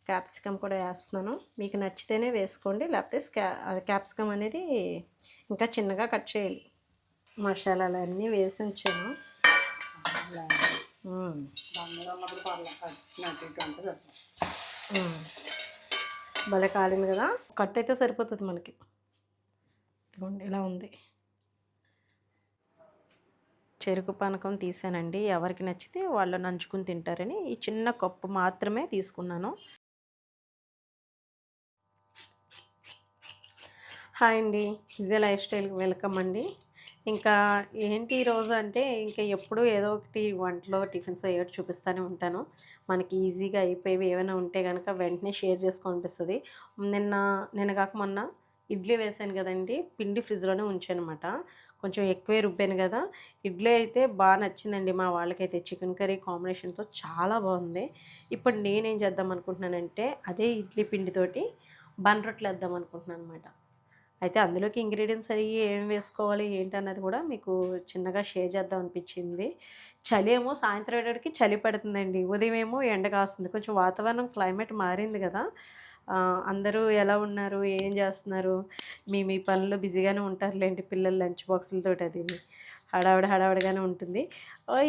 Capsicum కూడా వేస్తున్నాను. మీకు నచ్చితేనే వేసుకోండి, లేకపోతే క్యాప్సికమ్ అనేది ఇంకా చిన్నగా కట్ చేయాలి. మసాలాలన్నీ వేసి ఉంచాను. భలే కాలింది కదా, కట్ అయితే సరిపోతుంది మనకి. ఇలా ఉంది. చెరుకు పానకం తీసానండి. ఎవరికి నచ్చితే వాళ్ళు నంచుకుని తింటారని ఈ చిన్న కప్పు మాత్రమే తీసుకున్నాను. హాయ్ అండి, ఈజీ లైఫ్ స్టైల్కి వెల్కమ్ అండి. ఇంకా ఏంటి ఈరోజు అంటే, ఇంకా ఎప్పుడు ఏదో ఒకటి వంటలో టిఫిన్స్ ఏదో చూపిస్తూనే ఉంటాను. మనకి ఈజీగా అయిపోయేవి ఏమైనా ఉంటే కనుక వెంటనే షేర్ చేసుకోనిపిస్తుంది. నిన్న కాక మొన్న ఇడ్లీ వేసాను కదండి, పిండి ఫ్రిడ్జ్లోనే ఉంచానమాట. కొంచెం ఎక్కువే రుబ్బాను కదా. ఇడ్లీ అయితే బాగా నచ్చిందండి మా వాళ్ళకైతే. చికెన్ కర్రీ కాంబినేషన్తో చాలా బాగుంది. ఇప్పుడు నేనేం చేద్దాం అనుకుంటున్నానంటే, అదే ఇడ్లీ పిండితోటి బన్ రొట్టెలు వేద్దాం అనుకుంటున్నాను అనమాట. అయితే అందులోకి ఇంగ్రీడియంట్స్ అవి ఏం వేసుకోవాలి ఏంటన్నది కూడా మీకు చిన్నగా షేర్ చేద్దాం అనిపించింది. చలి ఏమో సాయంత్రం అయ్యేటప్పటికి చలి పడుతుందండి, ఉదయం ఏమో ఎండ కాస్తుంది. కొంచెం వాతావరణం క్లైమేట్ మారింది కదా. అందరూ ఎలా ఉన్నారు, ఏం చేస్తున్నారు? మీ మీ పనుల్లో బిజీగానే ఉంటారులేండి, పిల్లలు లంచ్ బాక్సులతోటి అది హడావిడిగానే ఉంటుంది.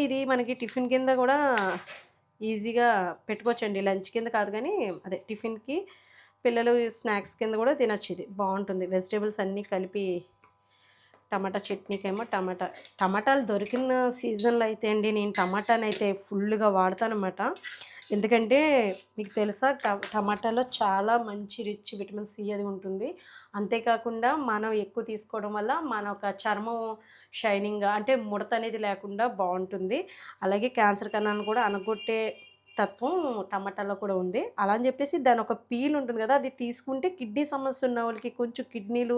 ఇది మనకి టిఫిన్ కింద కూడా ఈజీగా పెట్టుకోవచ్చండి. లంచ్ కింద కాదు కానీ అదే టిఫిన్కి పిల్లలు స్నాక్స్ కింద కూడా తినచ్చు. ఇది బాగుంటుంది. వెజిటేబుల్స్ అన్నీ కలిపి టమాటా చట్నీకేమో టమాటాలు దొరికిన సీజన్లో అయితే అండి నేను టమాటాని అయితే ఫుల్గా వాడతానన్నమాట. ఎందుకంటే మీకు తెలుసా, టమాటాలో చాలా మంచి రిచ్ విటమిన్ సి అది ఉంటుంది. అంతేకాకుండా మనం ఎక్కువ తీసుకోవడం వల్ల మన ఒక చర్మం షైనింగ్గా, అంటే ముడత అనేది లేకుండా బాగుంటుంది. అలాగే క్యాన్సర్ కణాలను కూడా అనగొట్టే తత్వం టమాటాలో కూడా ఉంది. అలా అని చెప్పేసి దాని ఒక పీల్ ఉంటుంది కదా, అది తీసుకుంటే కిడ్నీ సమస్య ఉన్న వాళ్ళకి, కొంచెం కిడ్నీలు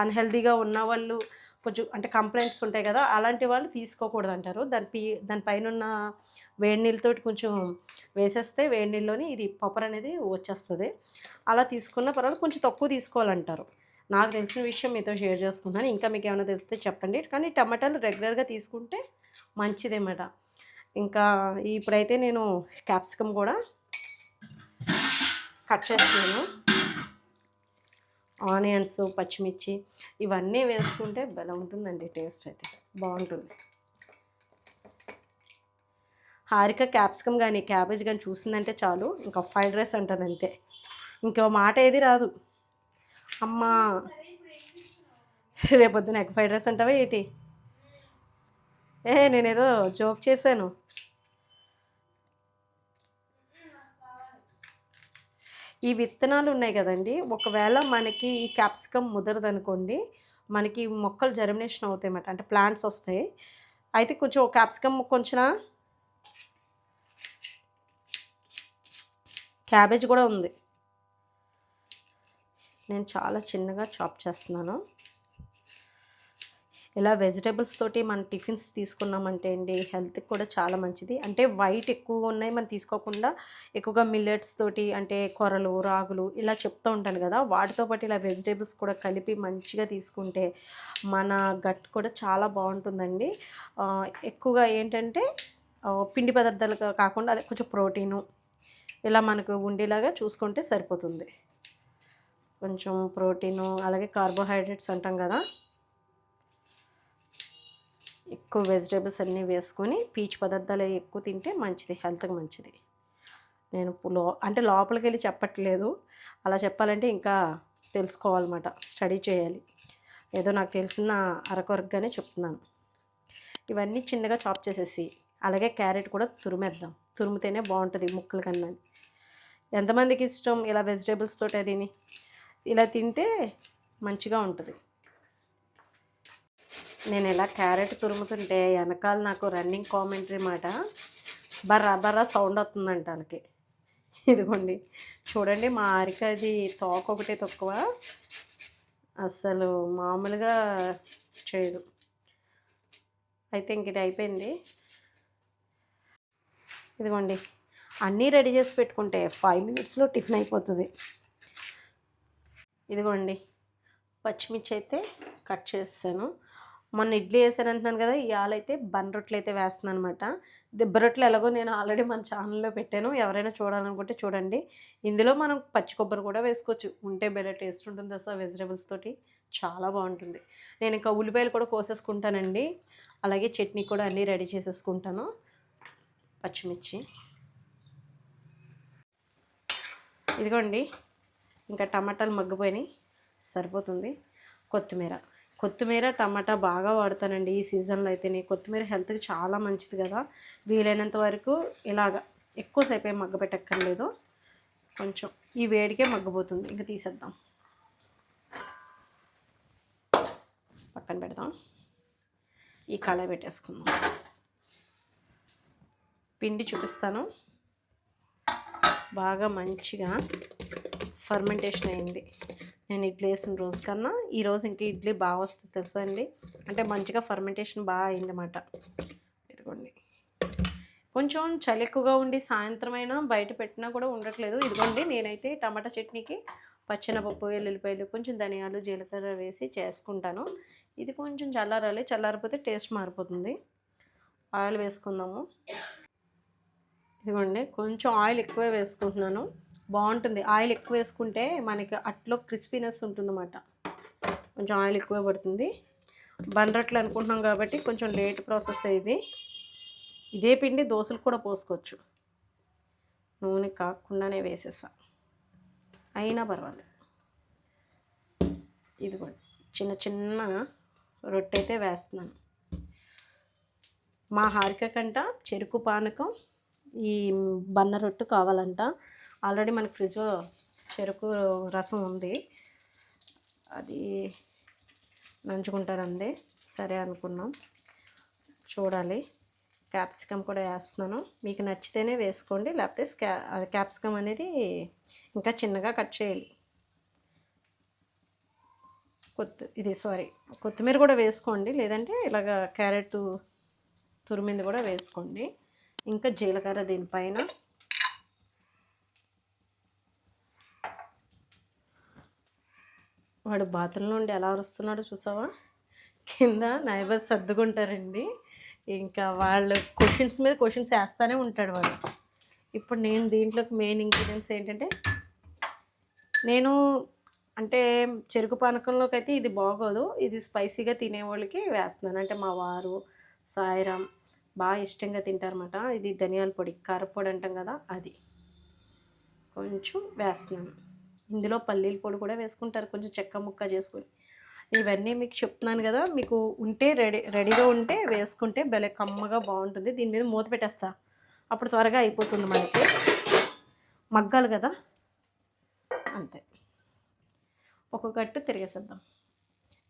అన్‌హెల్తీగా ఉన్నవాళ్ళు, కొంచెం అంటే కంప్లైంట్స్ ఉంటాయి కదా, అలాంటి వాళ్ళు తీసుకోకూడదు అంటారు. దాని పైనున్న వేడి నీళ్ళతోటి కొంచెం వేసేస్తే వేడి నీళ్ళలోని ఇది పపర్ అనేది వచ్చేస్తుంది. అలా తీసుకున్న పర్వాలేదు, కొంచెం తక్కువ తీసుకోవాలంటారు. నాకు తెలిసిన విషయం మీతో షేర్ చేసుకుంటున్నాను. ఇంకా మీకు ఏమైనా తెలిస్తే చెప్పండి. కానీ టమాటాలు రెగ్యులర్గా తీసుకుంటే మంచిదేమాట. ఇంకా ఇప్పుడైతే నేను క్యాప్సికమ్ కూడా కట్ చేస్తున్నాను. ఆనియన్స్, పచ్చిమిర్చి ఇవన్నీ వేసుకుంటే భలే ఉంటుందండి. టేస్ట్ అయితే బాగుంటుంది. హారిక క్యాప్సికమ్ కానీ క్యాబేజ్ కానీ చూసిందంటే చాలు ఇంకా ఫ్రైడ్ రైస్ అంటుంది అంతే, ఇంకో మాట ఏది రాదు. అమ్మా రేపొద్దున ఎగ్ ఫ్రైడ్ రైస్ అంటావా ఏంటి? నేనేదో జోక్ చేశాను. ఈ విత్తనాలు ఉన్నాయి కదండి, ఒకవేళ మనకి ఈ క్యాప్సికమ్ ముదరదనుకోండి, మనకి మొక్కలు జర్మినేషన్ అవుతాయి అన్నమాట, అంటే ప్లాంట్స్ వస్తాయి. అయితే కొంచెం క్యాప్సికమ్ కొంచెం క్యాబేజ్ కూడా ఉంది. నేను చాలా చిన్నగా చాప్ చేస్తున్నాను. ఇలా వెజిటేబుల్స్ తోటి మన టిఫిన్స్ తీసుకున్నామంటే అండి హెల్త్కి కూడా చాలా మంచిది. అంటే వైట్ ఎక్కువ ఉన్నాయి మనం తీసుకోకుండా ఎక్కువగా మిల్లెట్స్ తోటి, అంటే కొర్రలు, రాగులు ఇలా చెప్తూ ఉంటాను కదా, వాటితో పాటు ఇలా వెజిటేబుల్స్ కూడా కలిపి మంచిగా తీసుకుంటే మన గట్ కూడా చాలా బాగుంటుందండి. ఎక్కువగా ఏంటంటే పిండి పదార్థాలు కాకుండా అదే కొంచెం ప్రోటీను ఇలా మనకు ఉండేలాగా చూసుకుంటే సరిపోతుంది. కొంచెం ప్రోటీను అలాగే కార్బోహైడ్రేట్స్ అంటాం కదా, ఎక్కువ వెజిటేబుల్స్ అన్నీ వేసుకొని పీచు పదార్థాలు ఎక్కువ తింటే మంచిది, హెల్త్కి మంచిది. నేను అంటే లోపలికి వెళ్ళి చెప్పట్లేదు, అలా చెప్పాలంటే ఇంకా తెలుసుకోవాలన్నమాట, స్టడీ చేయాలి. ఏదో నాకు తెలిసిన అరకొరగానే చెప్తున్నాను. ఇవన్నీ చిన్నగా చాప్ చేసేసి అలాగే క్యారెట్ కూడా తురిమేద్దాం. తురిమితేనే బాగుంటుంది ముక్కల కన్నా. ఎంతమందికి ఇష్టం ఇలా వెజిటేబుల్స్ తోటి అదిని ఇలా తింటే మంచిగా ఉంటుంది. నేను ఇలా క్యారెట్ తురుముతుంటే వెనకాల నాకు రన్నింగ్ కామెంటరీ మాట, బర్రా బర్రా సౌండ్ వస్తుందంట వాళ్ళకి. ఇదిగోండి చూడండి, మా ఆరికది తోక ఒకటే తక్కువ, అసలు మామూలుగా చేయదు. అయితే ఇంక ఇది అయిపోయింది. ఇదిగోండి అన్నీ రెడీ చేసి పెట్టుకుంటే 5 మినిట్స్లో టిఫిన్ అయిపోతుంది. ఇదిగోండి పచ్చిమిర్చి అయితే కట్ చేసాను. మొన్న ఇడ్లీ వేసాను అంటున్నాను కదా, ఇవాళ అయితే బన్ రొట్టెలు అయితే వేస్తున్నాను అనమాట. దిబ్బ రొట్టెలు ఎలాగో నేను ఆల్రెడీ మన ఛానల్లో పెట్టాను, ఎవరైనా చూడాలనుకుంటే చూడండి. ఇందులో మనం పచ్చి కొబ్బరి కూడా వేసుకోవచ్చు, ఉంటే భలే టేస్ట్ ఉంటుంది అసలు వెజిటేబుల్స్ తోటి, చాలా బాగుంటుంది. నేను ఇంకా ఉల్లిపాయలు కూడా కోసేసుకుంటానండి, అలాగే చట్నీ కూడా అన్నీ రెడీ చేసేసుకుంటాను. పచ్చిమిర్చి ఇదిగోండి, ఇంకా టమాటాలు మగ్గిపోయినాయి, సరిపోతుంది. కొత్తిమీర టమాటా బాగా వాడతానండి ఈ సీజన్లో అయితేనే. కొత్తిమీర హెల్త్కి చాలా మంచిది కదా, వీలైనంత వరకు ఇలాగ ఎక్కువసేపు ఏం మగ్గపెట్టక్కర్లేదు, కొంచెం ఈ వేడికే మగ్గిపోతుంది. ఇంకా తీసేద్దాం, పక్కన పెడదాం. ఈ కళాయి పెట్టేసుకుందాం. పిండి చూపిస్తాను, బాగా మంచిగా ఫర్మెంటేషన్ అయింది. నేను ఇడ్లీ వేసిన రోజు కన్నా ఈరోజు ఇంకా ఇడ్లీ బాగా వస్తుంది తెలుసా అండి, అంటే మంచిగా ఫర్మెంటేషన్ బాగా అయిందన్నమాట. ఇదిగోండి, కొంచెం చలి ఎక్కువగా ఉండి సాయంత్రం అయినా బయట పెట్టినా కూడా ఉండట్లేదు. ఇదిగోండి, నేనైతే టమాటా చట్నీకి పచ్చెనపప్పు, ఎల్లుల్లిపాయలు, కొంచెం ధనియాలు, జీలకర్ర వేసి చేసుకుంటాను. ఇది కొంచెం చల్లారిపోతే టేస్ట్ మారిపోతుంది. ఆయిల్ వేసుకుందాము. ఇదిగోండి, కొంచెం ఆయిల్ ఎక్కువే వేసుకుంటున్నాను, బాగుంటుంది. ఆయిల్ ఎక్కువ వేసుకుంటే మనకి అట్లో క్రిస్పీనెస్ ఉంటుందన్నమాట, కొంచెం ఆయిల్ ఎక్కువ పడుతుంది. బన్ రొట్టెలు అనుకుంటున్నాం కాబట్టి కొంచెం లేట్ ప్రాసెస్ ఇది. ఇదే పిండి దోశలు కూడా పోసుకోవచ్చు, నూనె కాకుండానే వేసేసా అయినా పర్వాలేదు. ఇదిగోండి, చిన్న చిన్న రొట్టె అయితే వేస్తున్నాను. మా హారిక కంట చెరుకు పానకం ఈ బన్న రొట్టు కావాలంట. ఆల్రెడీ మనకి ఫ్రిడ్జ్లో చెరుకు రసం ఉంది, అది నంచుకుంటారండి. సరే అనుకున్నాం, చూడాలి. క్యాప్సికమ్ కూడా వేస్తున్నాను, మీకు నచ్చితేనే వేసుకోండి, లేకపోతే అది క్యాప్సికమ్ అనేది ఇంకా చిన్నగా కట్ చేయాలి. కొత్తిమీర కూడా వేసుకోండి, లేదంటే ఇలాగ క్యారెట్ తురిమింది కూడా వేసుకోండి. ఇంకా జీలకర్ర దీనిపైన. వాడు బాత్రూంలో నుండి ఎలా అరుస్తున్నాడో చూసావా, కింద నైబర్స్ సర్దుకుంటారండి, ఇంకా వాళ్ళు క్వశ్చన్స్ మీద క్వశ్చన్స్ వేస్తూనే ఉంటాడు వాడు. ఇప్పుడు నేను దీంట్లోకి మెయిన్ ఇంగ్రీడియంట్స్ ఏంటంటే, నేను అంటే చెరుకు పానకంలోకి అయితే ఇది బాగోదు, ఇది స్పైసీగా తినేవాళ్ళకి వేస్తున్నాను. అంటే మా వారు, సాయిరామ్ బాగా ఇష్టంగా తింటారన్నమాట. ఇది ధనియాల పొడి, కారపొడి అంటాం కదా, అది కొంచెం వేస్తున్నాను. ఇందులో పల్లీల పొడి కూడా వేసుకుంటారు, కొంచెం చెక్క ముక్క చేసుకొని. ఇవన్నీ మీకు చెప్తున్నాను కదా, మీకు ఉంటే రెడీగా ఉంటే వేసుకుంటే భలే కమ్మగా బాగుంటుంది. దీని మీద మూత పెట్టేస్తా, అప్పుడు త్వరగా అయిపోతుంది మనకి, మగ్గాలి కదా, అంతే. ఒక్కొక్కట్టు తిరిగేసేద్దాం.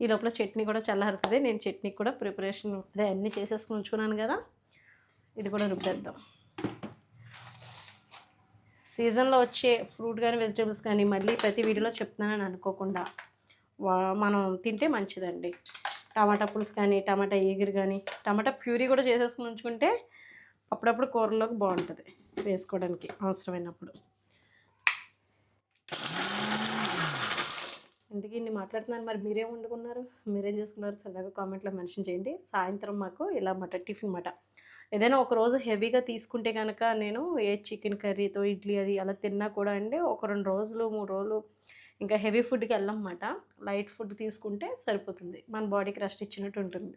ఈ లోపల చట్నీ కూడా చల్లారుతుంది. నేను చట్నీ కూడా ప్రిపరేషన్ అదే అన్నీ చేసేసుకుని ఉంచుకున్నాను కదా, ఇది కూడా రుబ్బేద్దాం. సీజన్లో వచ్చే ఫ్రూట్ కానీ వెజిటేబుల్స్ కానీ మళ్ళీ ప్రతి వీడియోలో చెప్తున్నానని అనుకోకుండా మనం తింటే మంచిదండి. టమాటా పులుసు కానీ, టమాటా ఈగురు కానీ, టమాటా ప్యూరీ కూడా చేసేసుకుని ఉంచుకుంటే అప్పుడప్పుడు కూరలోకి బాగుంటుంది వేసుకోవడానికి అవసరమైనప్పుడు. ఇందుకు ఇన్ని మాట్లాడుతున్నాను, మరి మీరేం వండుకున్నారు, మీరేం చేసుకున్నారు సరదాగా కామెంట్లో మెన్షన్ చేయండి. సాయంత్రం మాకు ఇలా టిఫిన్ మాట ఏదైనా ఒకరోజు హెవీగా తీసుకుంటే కనుక, నేను ఏ చికెన్ కర్రీతో ఇడ్లీ అది అలా తిన్నా కూడా అండి, ఒక 2 రోజులు 3 రోజులు ఇంకా హెవీ ఫుడ్కి వెళ్ళామన్నమాట. లైట్ ఫుడ్ తీసుకుంటే సరిపోతుంది, మన బాడీకి రెస్ట్ ఇచ్చినట్టు ఉంటుంది.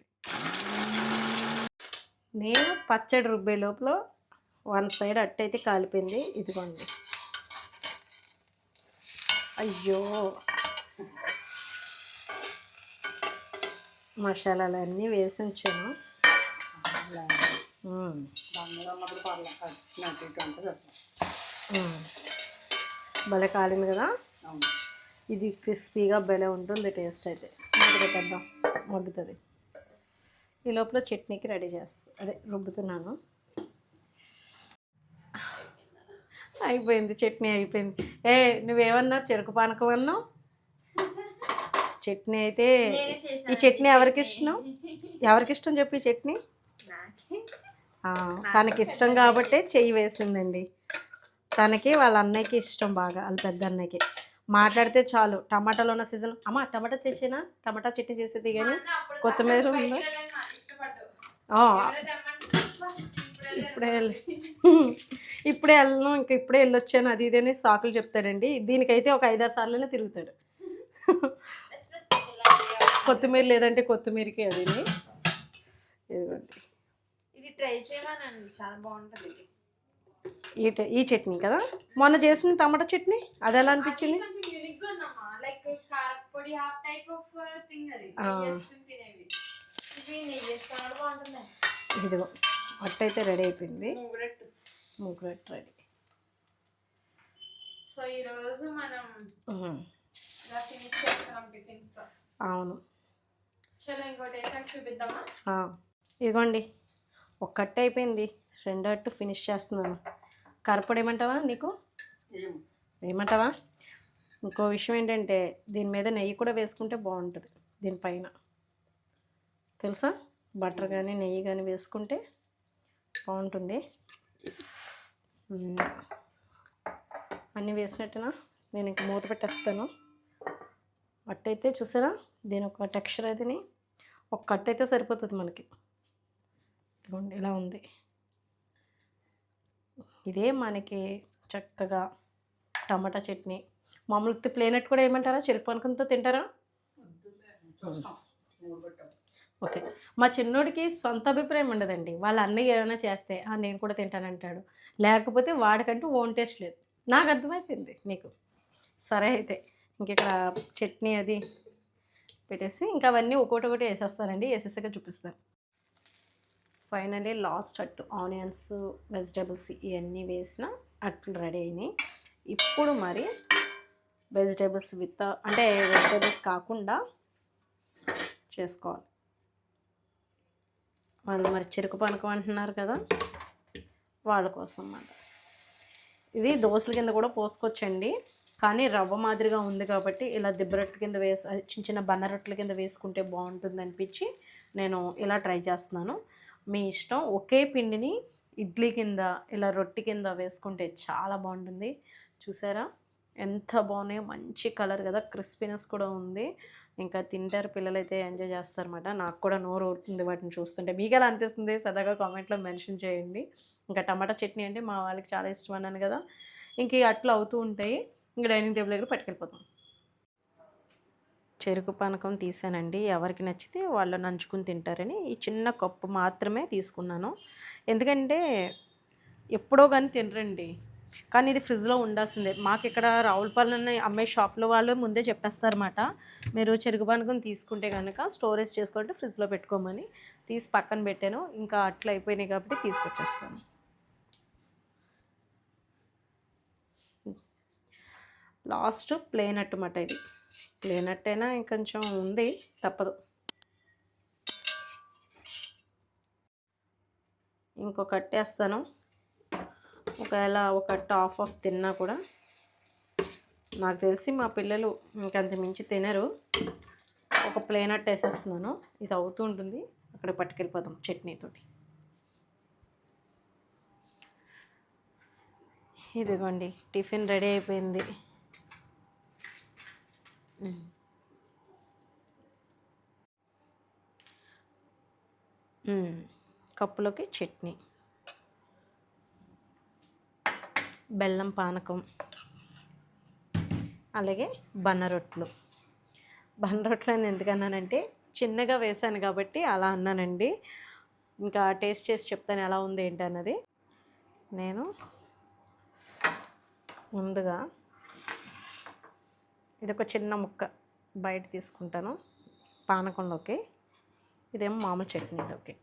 నేను పచ్చడి రుబ్బే లోపల 1 సైడ్ అట్టయితే కాలిపోయింది. ఇదిగోండి, అయ్యో, మసాలాలన్నీ వేసి ఉంచాను. భలే కాలింది కదా, ఇది క్రిస్పీగా భలే ఉంటుంది టేస్ట్. అయితే పెట్టేద్దాం, మగ్గుతుంది. ఈ లోపల చట్నీకి రెడీ అదే రుబ్బుతున్నాను. అయిపోయింది, చట్నీ అయిపోయింది. నువ్వేమన్నా చెరుకు పానకం అన్నావు, చట్నీ అయితే. ఈ చట్నీ ఎవరికి ఇష్టం చెప్పి, ఈ చట్నీ తనకి ఇష్టం కాబట్టే చెయ్యి వేసిందండి. తనకి వాళ్ళ అన్నయ్యకి ఇష్టం బాగా, వాళ్ళ పెద్ద అన్నయ్యకి. మాట్లాడితే చాలు. టమాటాలు ఉన్న సీజన్ అమ్మ టమాటా తెచ్చేనా, టమాటా చట్నీ చేసేది కానీ కొత్తిమీర ఉందా ఇప్పుడే ఇప్పుడే వెళ్ళను ఇంకా ఇప్పుడే వెళ్ళొచ్చాను అది ఇదని సాకులు చెప్తాడండి. దీనికైతే ఒక 5-6 సార్లనే తిరుగుతాడు. కొత్తిమీర లేదంటే కొత్తిమీరకి అది ఇదిగోండి. ఇది ట్రై చేయమనండి, చాలా బాగుంటుంది. ఈ చట్నీ కదా మొన్న చేసిన టమాటా చట్నీ అది ఎలా అనిపించింది? ఇదిగో అట్టయితే రెడీ అయిపోయింది. మూగురెట్టు రెడీ. సో ఈరోజు మనం ఫినిష్ చేస్తున్నాం టిఫిన్స్ తో. అవును. చలో ఇంకోటి వేసాక చూపిద్దామా? ఇదిగోండి ఒక కట్టు అయిపోయింది, రెండో అట్టు ఫినిష్ చేస్తున్నాను. కరపొడి ఏమంటావా నీకు? ఏమంటావా? ఇంకో విషయం ఏంటంటే దీని మీద నెయ్యి కూడా వేసుకుంటే బాగుంటుంది. దీనిపైన తెలుసా, బటర్ కానీ నెయ్యి కానీ వేసుకుంటే బాగుంటుంది. అన్నీ వేసినట్టునా నేను ఇంక మూత పెట్టేస్తాను. అట్టయితే చూసారా దీని ఒక టెక్స్చర్ అదిని ఒక కట్ అయితే సరిపోతుంది మనకి. ఇదిగోండి ఇలా ఉంది. ఇదే మనకి చక్కగా టమాటా చట్నీ. మామూలు ప్లేనట్ కూడా ఏమంటారా, చెరుపనకంతో తింటారా? ఓకే. మా చిన్నోడికి సొంత అభిప్రాయం ఉండదండి. వాళ్ళ అన్నయ్య ఏమైనా చేస్తే నేను కూడా తింటానంటాడు, లేకపోతే వాడికంటూ ఓన్ టేస్ట్ లేదు. నాకు అర్థమైపోయింది నీకు. సరే అయితే ఇంక ఇక్కడ చట్నీ అది పెట్టేసి ఇంకా అవన్నీ ఒక్కొక్కటి వేసేస్తానండి. వేసేసాక చూపిస్తాను. ఫైనల్లీ లాస్ట్ అట్టు ఆనియన్స్ వెజిటేబుల్స్ ఇవన్నీ వేసిన అట్లు రెడీ అయినాయి. ఇప్పుడు మరి వెజిటేబుల్స్ అంటే వెజిటేబుల్స్ కాకుండా చేసుకోవాలి. వాళ్ళు మరి చెరుకు పానకం అంటున్నారు కదా, వాళ్ళ కోసం అన్నమాట. ఇది దోశల కింద కూడా పోసుకోవచ్చండి, కానీ రవ్వ మాదిరిగా ఉంది కాబట్టి ఇలా దిబ్బరొట్టు కింద చిన్న చిన్న బన్న రొట్టెల కింద వేసుకుంటే బాగుంటుంది అనిపించి నేను ఇలా ట్రై చేస్తున్నాను. మీ ఇష్టం. ఒకే పిండిని ఇడ్లీ కింద ఇలా రొట్టె కింద వేసుకుంటే చాలా బాగుంటుంది. చూసారా ఎంత బాగున్నాయో, మంచి కలర్ కదా, క్రిస్పీనెస్ కూడా ఉంది. ఇంకా తింటారు పిల్లలైతే, ఎంజాయ్ చేస్తారన్నమాట. నాకు కూడా నోరు ఊరుతుంది వాటిని చూస్తుంటే. మీకు ఎలా అనిపిస్తుంది సరదాగా కామెంట్లో మెన్షన్ చేయండి. ఇంకా టమాటా చట్నీ అంటే మా వాళ్ళకి చాలా ఇష్టం అన్నాను కదా, ఇంక అట్లా అవుతూ ఉంటాయి. ఇంకా డైనింగ్ టేబుల్ దగ్గర పట్టుకెళ్ళిపోతాం. చెరుకు పానకం తీసానండి, ఎవరికి నచ్చితే వాళ్ళు నంచుకుని తింటారని ఈ చిన్న కప్పు మాత్రమే తీసుకున్నాను. ఎందుకంటే ఎప్పుడో కానీ తినరండి, కానీ ఇది ఫ్రిడ్జ్లో ఉండాల్సిందే. మాకు ఇక్కడ రావులపాలెం అమ్మే షాప్లో వాళ్ళు ముందే చెప్పేస్తారన్నమాట, మీరు చెరుకు పానకం తీసుకుంటే కనుక స్టోరేజ్ చేసుకుంటే ఫ్రిడ్జ్లో పెట్టుకోమని. తీసి పక్కన పెట్టాను. ఇంకా అట్లా అయిపోయినాయి కాబట్టి తీసుకొచ్చేస్తాను. లాస్ట్ ప్లేన్ అన్నమాట. ఇది ప్లేన్ అట్టైనా ఇంకొంచెం ఉంది, తప్పదు. ఇంకొక అట్టేస్తాను. ఒకవేళ ఒక అట్టు ఆఫ్ తిన్నా కూడా నాకు తెలిసి మా పిల్లలు ఇంకంత మించి తినరు. ఒక ప్లేన్ అట్టు వేసేస్తున్నాను. ఇది అవుతూ ఉంటుంది, అక్కడ పట్టుకెళ్ళిపోతాం చట్నీతోటి. ఇదిగోండి టిఫిన్ రెడీ అయిపోయింది. కప్పులోకి చట్నీ, బెల్లం పానకం, అలాగే బన్న రొట్టెలు. బన్న రొట్టెలు అని ఎందుకన్నానంటే చిన్నగా వేసాను కాబట్టి అలా అన్నానండి. ఇంకా టేస్ట్ చేసి చెప్తాను ఎలా ఉంది ఏంటి అన్నది. నేను ముందుగా ఇది ఒక చిన్న ముక్క బయట తీసుకుంటాను పానకంలోకి, ఇదేమో మామూలు చట్నీలోకి.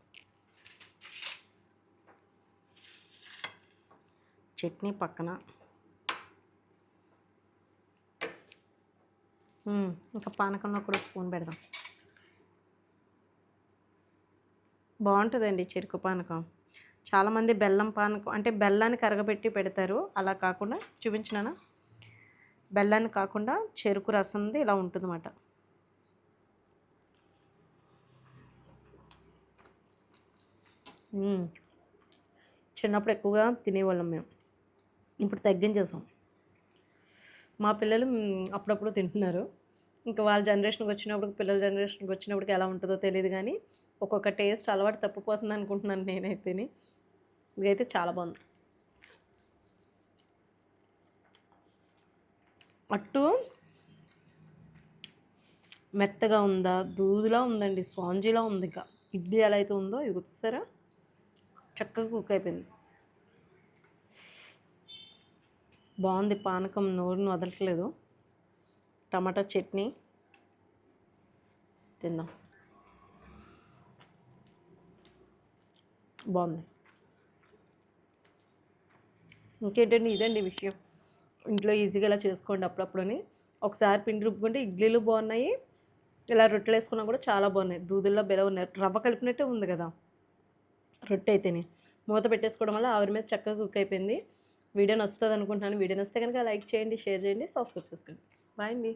చట్నీ పక్కన, ఇంకా పానకంలో కూడా స్పూన్ పెడదాం. బాగుంటుందండి చెరుకు పానకం. చాలామంది బెల్లం పానకం అంటే బెల్లాన్ని కరగబెట్టి పెడతారు, అలా కాకుండా చూపించినానా, బెల్లాన్ని కాకుండా చెరుకు రసంది ఇలా ఉంటుందన్నమాట. చిన్నప్పుడు ఎక్కువగా తినేవాళ్ళం మేము, ఇప్పుడు తగ్గించేసాం. మా పిల్లలు అప్పుడప్పుడు తింటున్నారు. ఇంకా వాళ్ళ జనరేషన్‌కి వచ్చినప్పుడు, పిల్లల జనరేషన్‌కి వచ్చినప్పటికి ఎలా ఉంటుందో తెలీదు గానీ, ఒక్కొక్క టేస్ట్ అలవాటు తప్పిపోతుంది అనుకుంటున్నాను నేనైతేని. ఇదైతే చాలా బాగుంది. అట్టు మెత్తగా ఉందా, దూదిలా ఉందండి, స్పాంజీలా ఉంది. ఇంకా ఇడ్లీ ఎలా అయితే ఉందో ఇది చూసారా, చక్కగా కుక్ అయిపోయింది. బాగుంది, పానకం నోరుని వదలట్లేదు. టమాటా చట్నీ తిందాం. బాగుంది. ఇంకేంటండి, ఇదండి విషయం. ఇంట్లో ఈజీగా ఇలా చేసుకోండి అప్పుడప్పుడని. ఒకసారి పిండి రుబ్బుకుంటే ఇడ్లీలు బాగున్నాయి, ఇలా రొట్టెలు వేసుకున్నా కూడా చాలా బాగున్నాయి. దూదుల్లో బెల ఉన్నాయి, రవ్వ కలిపినట్టే ఉంది కదా రొట్టె అయితేనే. మూత పెట్టేసుకోవడం వల్ల ఆవిరి మీద చక్కగా కుక్ అయిపోయింది. వీడియో నచ్చుతుంది అనుకుంటున్నాను. వీడియో నచ్చితే కనుక లైక్ చేయండి, షేర్ చేయండి, సబ్స్క్రైబ్ చేసుకోండి. బాయ్ అండి.